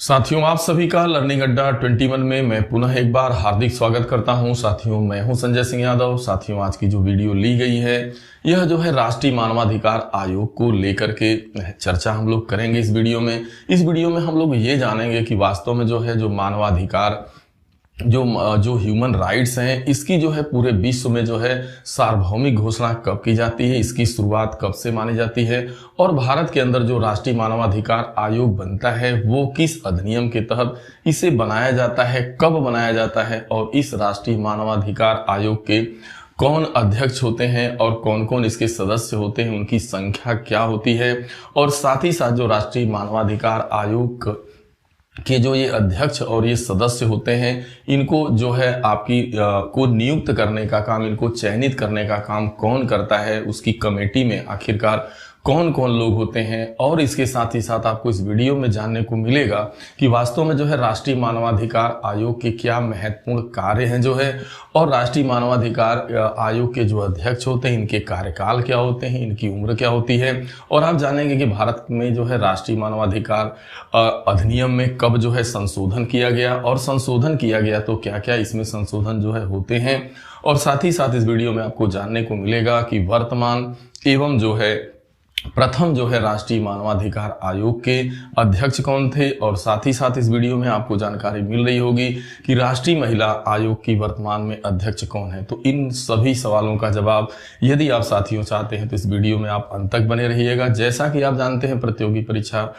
साथियों, आप सभी का लर्निंग अड्डा 21 में मैं पुनः एक बार हार्दिक स्वागत करता हूं। साथियों, मैं हूं संजय सिंह यादव। साथियों, आज की जो वीडियो ली गई है यह जो है राष्ट्रीय मानवाधिकार आयोग को लेकर के चर्चा हम लोग करेंगे इस वीडियो में। इस वीडियो में हम लोग ये जानेंगे कि वास्तव में जो है जो मानवाधिकार जो ह्यूमन राइट्स हैं, इसकी जो है पूरे विश्व में जो है सार्वभौमिक घोषणा कब की जाती है, इसकी शुरुआत कब से मानी जाती है और भारत के अंदर जो राष्ट्रीय मानवाधिकार आयोग बनता है वो किस अधिनियम के तहत इसे बनाया जाता है, कब बनाया जाता है और इस राष्ट्रीय मानवाधिकार आयोग के कौन अध्यक्ष होते हैं और कौन कौन इसके सदस्य होते हैं, उनकी संख्या क्या होती है और साथ ही साथ जो राष्ट्रीय मानवाधिकार आयोग कि जो ये अध्यक्ष और ये सदस्य होते हैं, इनको जो है आपकी को नियुक्त करने का काम, इनको चयनित करने का काम कौन करता है, उसकी कमेटी में आखिरकार कौन कौन लोग होते हैं। और इसके साथ ही साथ आपको इस वीडियो में जानने को मिलेगा कि वास्तव में जो है राष्ट्रीय मानवाधिकार आयोग के क्या महत्वपूर्ण कार्य हैं जो है, और राष्ट्रीय मानवाधिकार आयोग के जो अध्यक्ष होते हैं इनके कार्यकाल क्या होते हैं, इनकी उम्र क्या होती है। और आप जानेंगे कि भारत में जो है राष्ट्रीय मानवाधिकार अधिनियम में कब जो है संशोधन किया गया, और संशोधन किया गया तो क्या क्या इसमें संशोधन जो है होते हैं। और साथ ही साथ इस वीडियो में आपको जानने को मिलेगा कि वर्तमान एवं जो है प्रथम जो है राष्ट्रीय मानवाधिकार आयोग के अध्यक्ष कौन थे, और साथ ही साथ इस वीडियो में आपको जानकारी मिल रही होगी कि राष्ट्रीय महिला आयोग की वर्तमान में अध्यक्ष कौन है। तो इन सभी सवालों का जवाब यदि आप साथियों चाहते हैं तो इस वीडियो में आप अंत तक बने रहिएगा। जैसा कि आप जानते हैं प्रतियोगी परीक्षा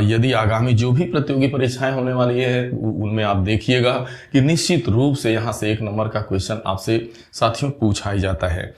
यदि आगामी जो भी प्रतियोगी परीक्षाएं होने वाली है उनमें आप देखिएगा कि निश्चित रूप से यहाँ से 1 नंबर का क्वेश्चन आपसे साथियों पूछा ही जाता है।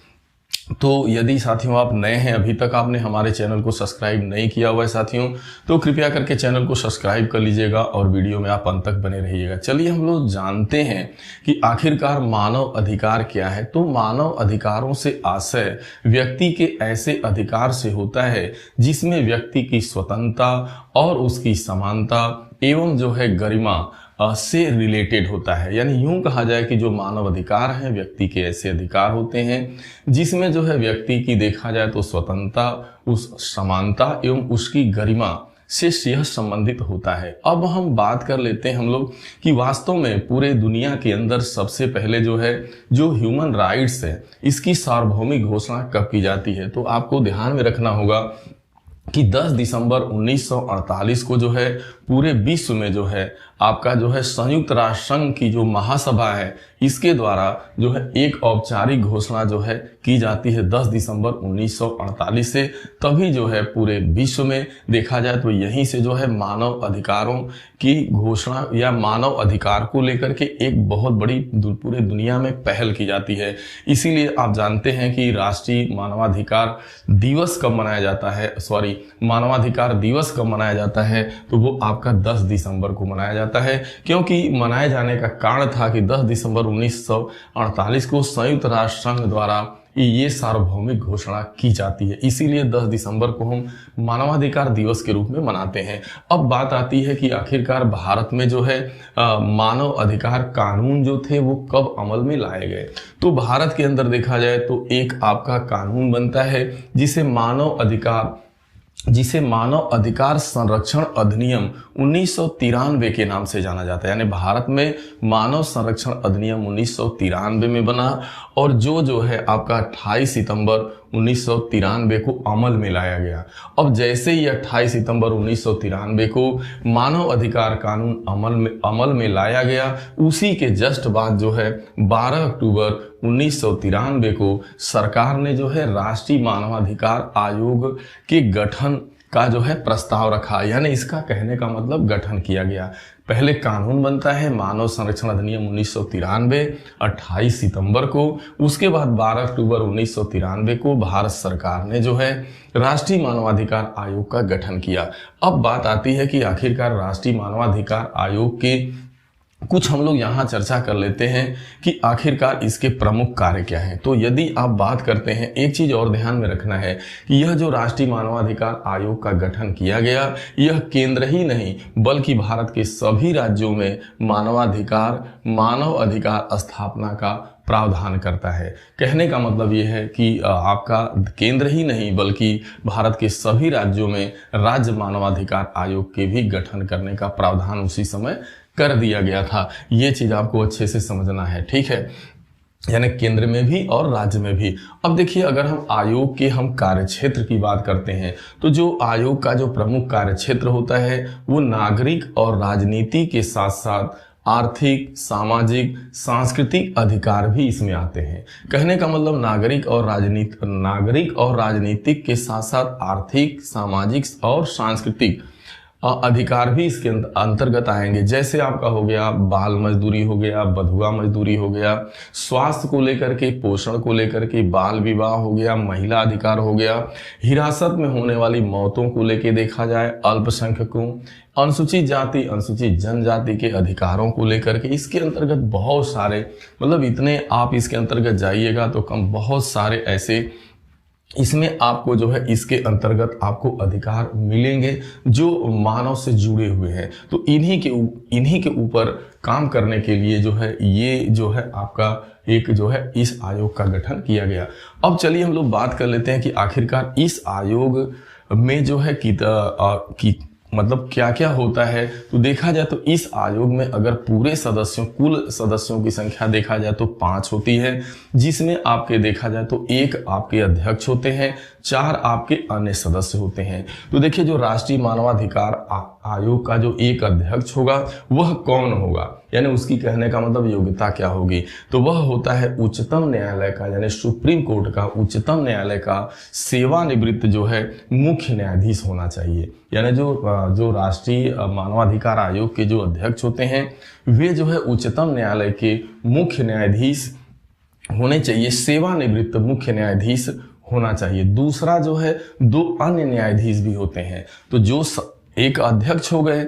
तो यदि साथियों आप नए हैं, अभी तक आपने हमारे चैनल को सब्सक्राइब नहीं किया हुआ है साथियों, तो कृपया करके चैनल को सब्सक्राइब कर लीजिएगा और वीडियो में आप अंत तक बने रहिएगा। चलिए हम लोग जानते हैं कि आखिरकार मानव अधिकार क्या है। तो मानव अधिकारों से आशय व्यक्ति के ऐसे अधिकार से होता है जिसमें व्यक्ति की स्वतंत्रता और उसकी समानता एवं जो है गरिमा से रिलेटेड होता है। यानी यूं कहा जाए कि जो मानव अधिकार हैं व्यक्ति के ऐसे अधिकार होते हैं जिसमें जो है व्यक्ति की देखा जाए तो स्वतंत्रता, उस समानता एवं उसकी गरिमा से यह संबंधित होता है। अब हम बात कर लेते हैं हम लोग कि वास्तव में पूरे दुनिया के अंदर सबसे पहले जो है जो ह्यूमन राइट्स है इसकी सार्वभौमिक घोषणा कब की जाती है। तो आपको ध्यान में रखना होगा कि 10 दिसंबर 1948 को जो है पूरे विश्व में जो है आपका जो है संयुक्त राष्ट्र संघ की जो महासभा है इसके द्वारा जो है एक औपचारिक घोषणा जो है की जाती है 10 दिसंबर 1948 से। तभी जो है पूरे विश्व में देखा जाए तो यहीं से जो है मानव अधिकारों की घोषणा या मानव अधिकार को लेकर के एक बहुत बड़ी पूरे दुनिया में पहल की जाती है। इसीलिए आप जानते हैं कि राष्ट्रीय मानवाधिकार दिवस कब मनाया जाता है, मानवाधिकार दिवस कब मनाया जाता है, तो वो आपका 10 दिसंबर को मनाया जाता है। क्योंकि मनाए जाने का कारण था कि 10 दिसंबर 1948 को संयुक्त राष्ट्र संघ द्वारा ये सार्वभौमिक घोषणा की जाती है। इसीलिए 10 दिसंबर को हम मानवाधिकार दिवस के रूप में मनाते हैं। अब बात आती है कि आखिरकार भारत में जो है मानव अधिकार कानून जो थे वो कब अमल में लाए गए। तो भारत के अंदर देखा जाए तो एक आपका कानून बनता है जिसे मानव अधिकार संरक्षण अधिनियम 1993 के नाम से जाना जाता है। यानी भारत में मानव संरक्षण अधिनियम 1993 में बना और जो है आपका 28 सितंबर 1993 को अमल में लाया गया। अब जैसे ही 28 सितंबर 1993 को मानव अधिकार कानून अमल में लाया गया, उसी के जस्ट बाद जो है 12 अक्टूबर 1993 को सरकार ने जो है राष्ट्रीय मानवाधिकार आयोग के गठन का जो है प्रस्ताव रखा। यानी इसका कहने का मतलब गठन किया गया। पहले कानून बनता है मानव संरक्षण अधिनियम 1993 28 सितंबर को, उसके बाद 12 अक्टूबर 1993 को भारत सरकार ने जो है राष्ट्रीय मानवाधिकार आयोग का गठन किया। अब बात आती है कि आखिरकार राष्ट्रीय मानवाधिकार आयोग के कुछ हम लोग यहाँ चर्चा कर लेते हैं कि आखिरकार इसके प्रमुख कार्य क्या हैं। तो यदि आप बात करते हैं, एक चीज और ध्यान में रखना है कि यह जो राष्ट्रीय मानवाधिकार आयोग का गठन किया गया, यह केंद्र ही नहीं बल्कि भारत के सभी राज्यों में मानव अधिकार स्थापना का प्रावधान करता है। कहने का मतलब ये है कि आपका केंद्र ही नहीं बल्कि भारत के सभी राज्यों में राज्य मानवाधिकार आयोग के भी गठन करने का प्रावधान उसी समय कर दिया गया था। ये चीज आपको अच्छे से समझना है, ठीक है, यानी केंद्र में भी और राज्य में भी। अब देखिए, अगर हम आयोग के कार्य क्षेत्र की बात करते हैं तो जो आयोग का जो प्रमुख कार्य क्षेत्र होता है वो नागरिक और राजनीति के साथ साथ आर्थिक, सामाजिक, सांस्कृतिक अधिकार भी इसमें आते हैं। कहने का मतलब नागरिक और राजनीतिक के साथ साथ आर्थिक, सामाजिक और सांस्कृतिक अधिकार भी इसके अंतर्गत आएंगे। जैसे आपका हो गया बाल मजदूरी हो गया, बधुआ मजदूरी हो गया, स्वास्थ्य को लेकर के, पोषण को लेकर के, बाल विवाह हो गया, महिला अधिकार हो गया, हिरासत में होने वाली मौतों को लेकर देखा जाए, अल्पसंख्यकों, अनुसूचित जाति, अनुसूचित जनजाति के अधिकारों को लेकर के, इसके अंतर्गत बहुत सारे, मतलब इतने आप इसके अंतर्गत जाइएगा तो कम बहुत सारे ऐसे इसमें आपको जो है इसके अंतर्गत आपको अधिकार मिलेंगे जो मानव से जुड़े हुए हैं। तो इन्हीं के ऊपर काम करने के लिए जो है ये जो है आपका एक जो है इस आयोग का गठन किया गया। अब चलिए हम लोग बात कर लेते हैं कि आखिरकार इस आयोग में जो है मतलब क्या क्या होता है। तो देखा जाए तो इस आयोग में अगर पूरे कुल सदस्यों की संख्या देखा जाए तो 5 होती है, जिसमें आपके देखा जाए तो 1 आपके अध्यक्ष होते हैं, 4 आपके अन्य सदस्य होते हैं। तो देखिए, जो राष्ट्रीय मानवाधिकार आयोग का जो एक अध्यक्ष होगा वह कौन होगा, यानी उसकी कहने का मतलब योग्यता क्या होगी, तो वह होता है उच्चतम न्यायालय का, यानी सुप्रीम कोर्ट का, उच्चतम न्यायालय का सेवानिवृत्त जो है मुख्य न्यायाधीश होना चाहिए। यानी जो राष्ट्रीय मानवाधिकार आयोग के जो अध्यक्ष होते हैं वे जो है उच्चतम न्यायालय के मुख्य न्यायाधीश होने चाहिए, सेवानिवृत्त मुख्य न्यायाधीश होना चाहिए। दूसरा जो है 2 अन्य न्यायाधीश भी होते हैं। तो जो एक अध्यक्ष हो गए,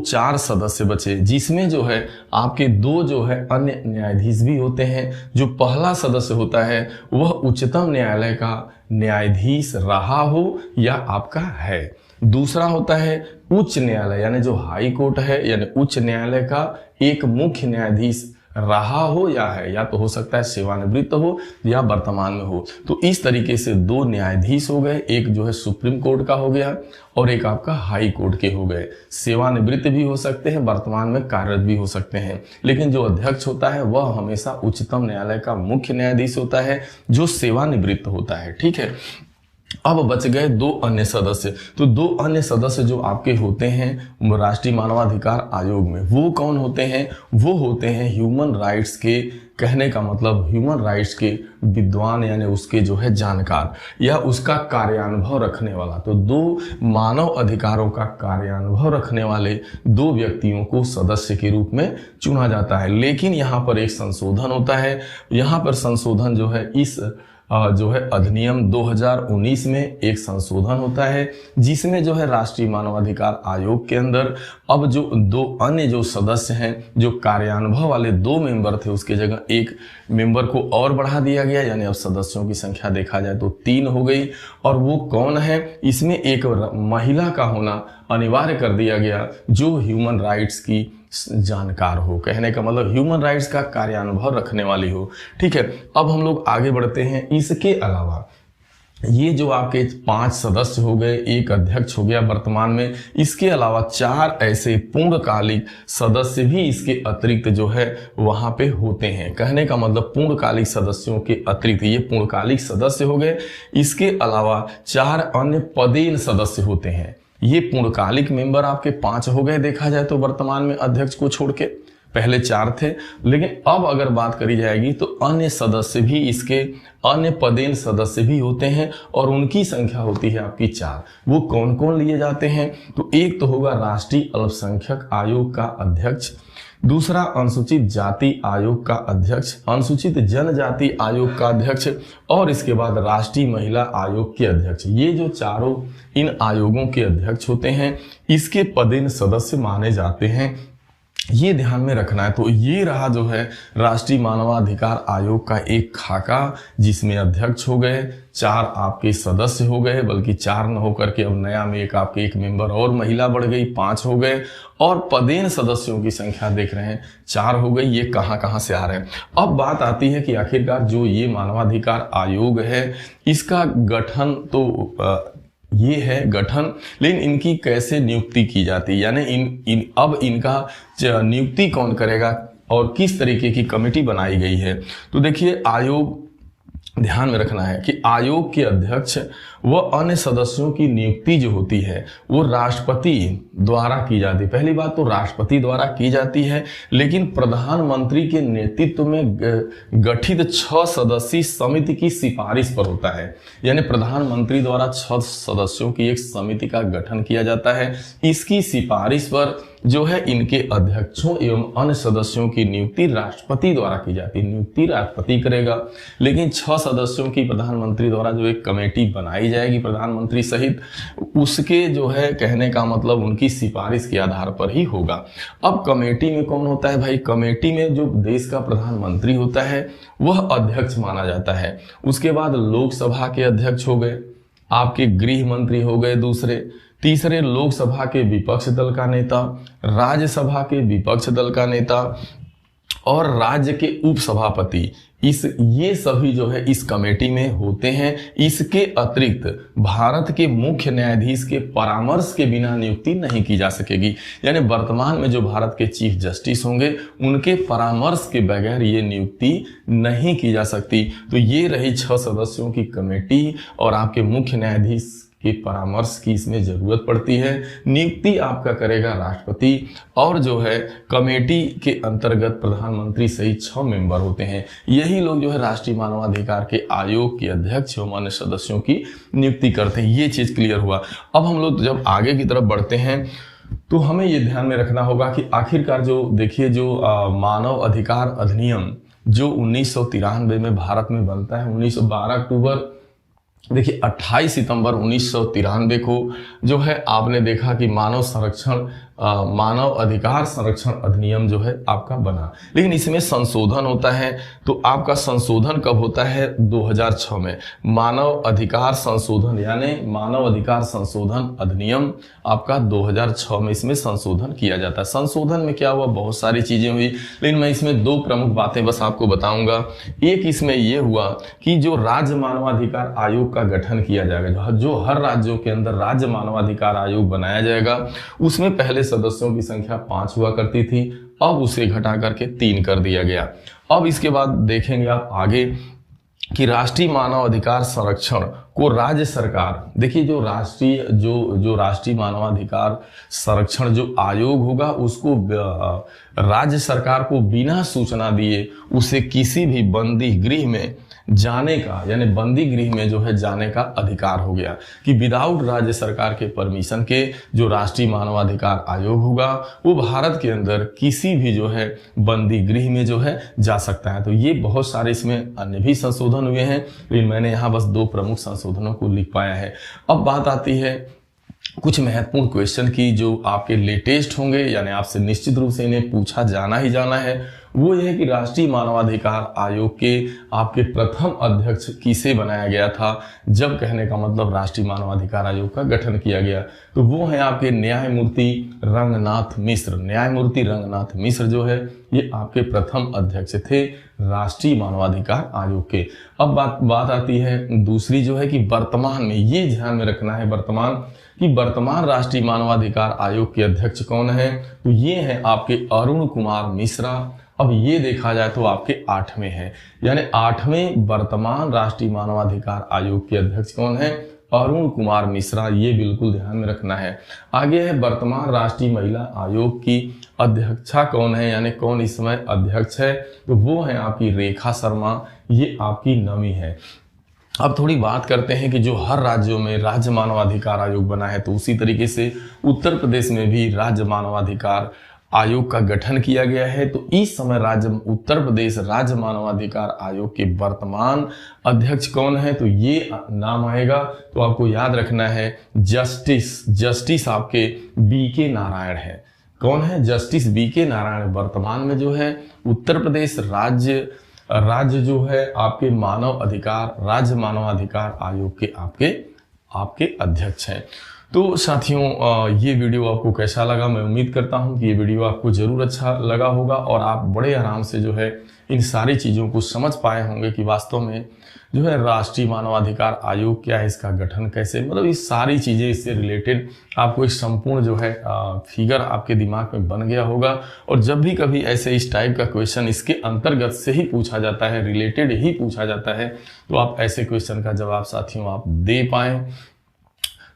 4 सदस्य बचे, जिसमें जो है आपके 2 जो है अन्य न्यायाधीश भी होते हैं। जो पहला सदस्य होता है वह उच्चतम न्यायालय का न्यायाधीश रहा हो या आपका है। दूसरा होता है उच्च न्यायालय, यानी जो हाई कोर्ट है, यानी उच्च न्यायालय का एक मुख्य न्यायाधीश रहा हो या है, या तो हो सकता है सेवानिवृत्त हो या वर्तमान में हो। तो इस तरीके से 2 न्यायाधीश हो गए, एक जो है सुप्रीम कोर्ट का हो गया और एक आपका हाई कोर्ट के हो गए। सेवानिवृत्त भी हो सकते हैं, वर्तमान में कार्यरत भी हो सकते हैं, लेकिन जो अध्यक्ष होता है वह हमेशा उच्चतम न्यायालय का मुख्य न्यायाधीश होता है जो सेवानिवृत्त होता है, ठीक है। अब बच गए 2 अन्य सदस्य। तो 2 अन्य सदस्य जो आपके होते हैं राष्ट्रीय मानवाधिकार आयोग में, वो कौन होते हैं? वो होते हैं ह्यूमन राइट्स के, कहने का मतलब ह्यूमन राइट्स के विद्वान, यानी उसके जो है जानकार या उसका कार्यानुभव रखने वाला। तो 2 मानव अधिकारों का कार्यानुभव रखने वाले 2 व्यक्तियों को सदस्य के रूप में चुना जाता है। लेकिन यहाँ पर एक संशोधन होता है। यहाँ पर संशोधन जो है इस जो है अधिनियम 2019 में एक संशोधन होता है, जिसमें जो है राष्ट्रीय मानवाधिकार आयोग के अंदर अब जो 2 अन्य जो सदस्य हैं, जो कार्यानुभव वाले 2 मेंबर थे, उसके जगह 1 मेंबर को और बढ़ा दिया गया, यानी अब सदस्यों की संख्या देखा जाए तो 3 हो गई। और वो कौन है? इसमें एक महिला का होना अनिवार्य कर दिया गया जो ह्यूमन राइट्स की जानकार हो, कहने का मतलब ह्यूमन राइट्स का कार्यानुभव रखने वाली हो, ठीक है। अब हम लोग आगे बढ़ते हैं। इसके अलावा ये जो आपके 5 सदस्य हो गए, 1 अध्यक्ष हो गया वर्तमान में, इसके अलावा 4 ऐसे पूर्णकालिक सदस्य भी इसके अतिरिक्त जो है वहां पे होते हैं। कहने का मतलब पूर्णकालिक सदस्यों के अतिरिक्त ये पूर्णकालिक सदस्य हो गए, इसके अलावा 4 अन्य पदेन सदस्य होते हैं। ये पूर्णकालिक मेंबर आपके 5 हो गए देखा जाए तो वर्तमान में अध्यक्ष को छोड़ के, पहले 4 थे, लेकिन अब अगर बात करी जाएगी तो अन्य सदस्य भी इसके अन्य पदेन सदस्य भी होते हैं और उनकी संख्या होती है आपकी 4। वो कौन कौन लिए जाते हैं? तो एक तो होगा राष्ट्रीय अल्पसंख्यक आयोग का अध्यक्ष, दूसरा अनुसूचित जाति आयोग का अध्यक्ष, अनुसूचित जनजाति आयोग का अध्यक्ष और इसके बाद राष्ट्रीय महिला आयोग के अध्यक्ष। ये जो चारों इन आयोगों के अध्यक्ष होते हैं, इसके पदेन सदस्य माने जाते हैं ये ध्यान में रखना है। तो ये रहा जो है राष्ट्रीय मानवाधिकार आयोग का एक खाका, जिसमें अध्यक्ष हो गए, 4 आपके सदस्य हो गए, बल्कि 4 न होकर के अब नया में एक मेंबर और महिला बढ़ गई, 5 हो गए, और पदेन सदस्यों की संख्या देख रहे हैं 4 हो गई। ये कहाँ कहाँ से आ रहे हैं। अब बात आती है कि आखिरकार जो ये मानवाधिकार आयोग है, इसका गठन तो ये है गठन, लेकिन इनकी कैसे नियुक्ति की जाती है, यानी अब इनका नियुक्ति कौन करेगा और किस तरीके की कमेटी बनाई गई है। तो देखिए, आयोग ध्यान में रखना है कि आयोग के अध्यक्ष व अन्य सदस्यों की नियुक्ति जो होती है वो राष्ट्रपति द्वारा की जाती है। पहली बात तो राष्ट्रपति द्वारा की जाती है, लेकिन प्रधानमंत्री के नेतृत्व में गठित 6 सदस्यीय समिति की सिफारिश पर होता है। यानी प्रधानमंत्री द्वारा 6 सदस्यों की एक समिति का गठन किया जाता है। इसकी सिफारिश पर जो है इनके अध्यक्षों एवं अन्य सदस्यों की नियुक्ति राष्ट्रपति द्वारा की जाती है। नियुक्ति राष्ट्रपति करेगा, लेकिन 6 सदस्यों की प्रधानमंत्री द्वारा जो एक कमेटी बनाई जाएगी प्रधानमंत्री सहित, उसके जो है कहने का मतलब उनकी सिफारिश के आधार पर ही होगा। अब कमेटी में कौन होता है भाई? कमेटी में जो देश का प्रधानमंत्री होता है वह अध्यक्ष माना जाता है। उसके बाद लोकसभा के अध्यक्ष हो गए, आपके गृह मंत्री हो गए दूसरे, तीसरे लोकसभा के विपक्ष दल का नेता, राज्यसभा के विपक्ष दल का नेता और राज्य के उपसभापति, ये सभी जो है इस कमेटी में होते हैं। इसके अतिरिक्त भारत के मुख्य न्यायाधीश के परामर्श के बिना नियुक्ति नहीं की जा सकेगी। यानी वर्तमान में जो भारत के चीफ जस्टिस होंगे उनके परामर्श के बगैर ये नियुक्ति नहीं की जा सकती। तो ये रही 6 सदस्यों की कमेटी, और आपके मुख्य न्यायाधीश के परामर्श की इसमें जरूरत पड़ती है। नियुक्ति आपका करेगा राष्ट्रपति, और जो है कमेटी के अंतर्गत प्रधानमंत्री सहित 6 मेंबर होते हैं। यही लोग जो है राष्ट्रीय मानवाधिकार के आयोग के अध्यक्ष एवं अन्य सदस्यों की नियुक्ति करते हैं। ये चीज क्लियर हुआ। अब हम लोग जब आगे की तरफ बढ़ते हैं तो हमें ये ध्यान में रखना होगा कि आखिरकार जो देखिए जो मानव अधिकार अधिनियम जो 1993 में भारत में बनता है, 1912 अक्टूबर देखिए 28 सितंबर 1993 को जो है आपने देखा कि मानव अधिकार संरक्षण अधिनियम जो है आपका बना। लेकिन इसमें संशोधन होता है। तो आपका संशोधन कब होता है? 2006 में मानव अधिकार संशोधन, यानी मानव अधिकार संशोधन अधिनियम आपका 2006 में इसमें संशोधन किया जाता है। संशोधन में क्या हुआ? बहुत सारी चीजें हुई, लेकिन मैं इसमें 2 प्रमुख बातें बस आपको बताऊंगा। एक इसमें यह हुआ कि जो राज्य मानवाधिकार आयोग का गठन किया जाएगा, जो हर राज्यों के अंदर राज्य मानवाधिकार आयोग बनाया जाएगा, उसमें पहले सदस्यों की संख्या 5 हुआ करती थी, अब उसे घटा करके 3 कर दिया गया। अब इसके बाद देखेंगे आप आगे कि राष्ट्रीय मानव अधिकार संरक्षण को राज्य सरकार, देखिए जो राष्ट्रीय मानवाधिकार संरक्षण जो आयोग होगा उसको राज्य सरकार को बिना सूचना दिए उसे किसी भी बंदी गृह में जाने का, यानी बंदी गृह में जो है जाने का अधिकार हो गया कि विदाउट राज्य सरकार के परमिशन के जो राष्ट्रीय मानवाधिकार आयोग होगा वो भारत के अंदर किसी भी जो है बंदी गृह में जो है जा सकता है। तो ये बहुत सारे इसमें अन्य भी संशोधन हुए हैं, लेकिन मैंने यहाँ बस 2 प्रमुख संशोधनों को लिख पाया है। अब बात आती है कुछ महत्वपूर्ण क्वेश्चन की जो आपके लेटेस्ट होंगे, यानी आपसे निश्चित रूप से इन्हें पूछा जाना ही जाना है। वो ये है कि राष्ट्रीय मानवाधिकार आयोग के आपके प्रथम अध्यक्ष किसे बनाया गया था, जब कहने का मतलब राष्ट्रीय मानवाधिकार आयोग का गठन किया गया। तो वो है आपके न्यायमूर्ति रंगनाथ मिश्र। न्यायमूर्ति रंगनाथ मिश्र जो है ये आपके प्रथम अध्यक्ष थे राष्ट्रीय मानवाधिकार आयोग के। अब बात आती है दूसरी जो है कि वर्तमान में, ये ध्यान में रखना है वर्तमान राष्ट्रीय मानवाधिकार आयोग के अध्यक्ष कौन है? तो ये हैं आपके अरुण कुमार मिश्रा। अब ये देखा जाए तो आपके 8वें हैं, यानी 8वें वर्तमान राष्ट्रीय मानवाधिकार आयोग के अध्यक्ष कौन है? अरुण कुमार मिश्रा। ये बिल्कुल ध्यान में रखना है। आगे है वर्तमान राष्ट्रीय महिला आयोग की अध्यक्षा कौन है, यानी कौन इस समय अध्यक्ष है? तो वो है आपकी रेखा शर्मा, ये आपकी नवी है। अब थोड़ी बात करते हैं कि जो हर राज्यों में राज्य मानवाधिकार आयोग बना है, तो उसी तरीके से उत्तर प्रदेश में भी राज्य मानवाधिकार आयोग का गठन किया गया है। तो इस समय उत्तर प्रदेश राज्य मानवाधिकार आयोग के वर्तमान अध्यक्ष कौन है? तो ये नाम आएगा, तो आपको याद रखना है जस्टिस आपके BK नारायण है। कौन है? Justice BK Narayan. वर्तमान में जो है उत्तर प्रदेश राज्य जो है आपके राज्य मानवाधिकार आयोग के आपके अध्यक्ष हैं। तो साथियों ये वीडियो आपको कैसा लगा? मैं उम्मीद करता हूं कि ये वीडियो आपको जरूर अच्छा लगा होगा और आप बड़े आराम से जो है इन सारी चीज़ों को समझ पाए होंगे कि वास्तव में जो है राष्ट्रीय मानवाधिकार आयोग क्या है, इसका गठन कैसे, मतलब ये सारी चीज़ें इससे रिलेटेड आपको एक संपूर्ण जो है फिगर आपके दिमाग में बन गया होगा। और जब भी कभी ऐसे इस टाइप का क्वेश्चन इसके अंतर्गत से ही पूछा जाता है, रिलेटेड ही पूछा जाता है, तो आप ऐसे क्वेश्चन का जवाब साथियों आप दे पाएँ।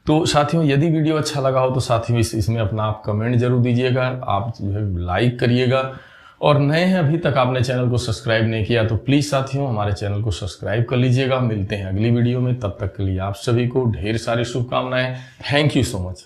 तो साथियों यदि वीडियो अच्छा लगा हो तो साथियों इसमें अपना आप कमेंट जरूर दीजिएगा, आप जो है लाइक करिएगा। और नए हैं अभी तक आपने चैनल को सब्सक्राइब नहीं किया तो प्लीज़ साथियों हमारे चैनल को सब्सक्राइब कर लीजिएगा। मिलते हैं अगली वीडियो में, तब तक के लिए आप सभी को ढेर सारी शुभकामनाएं। Thank you so much.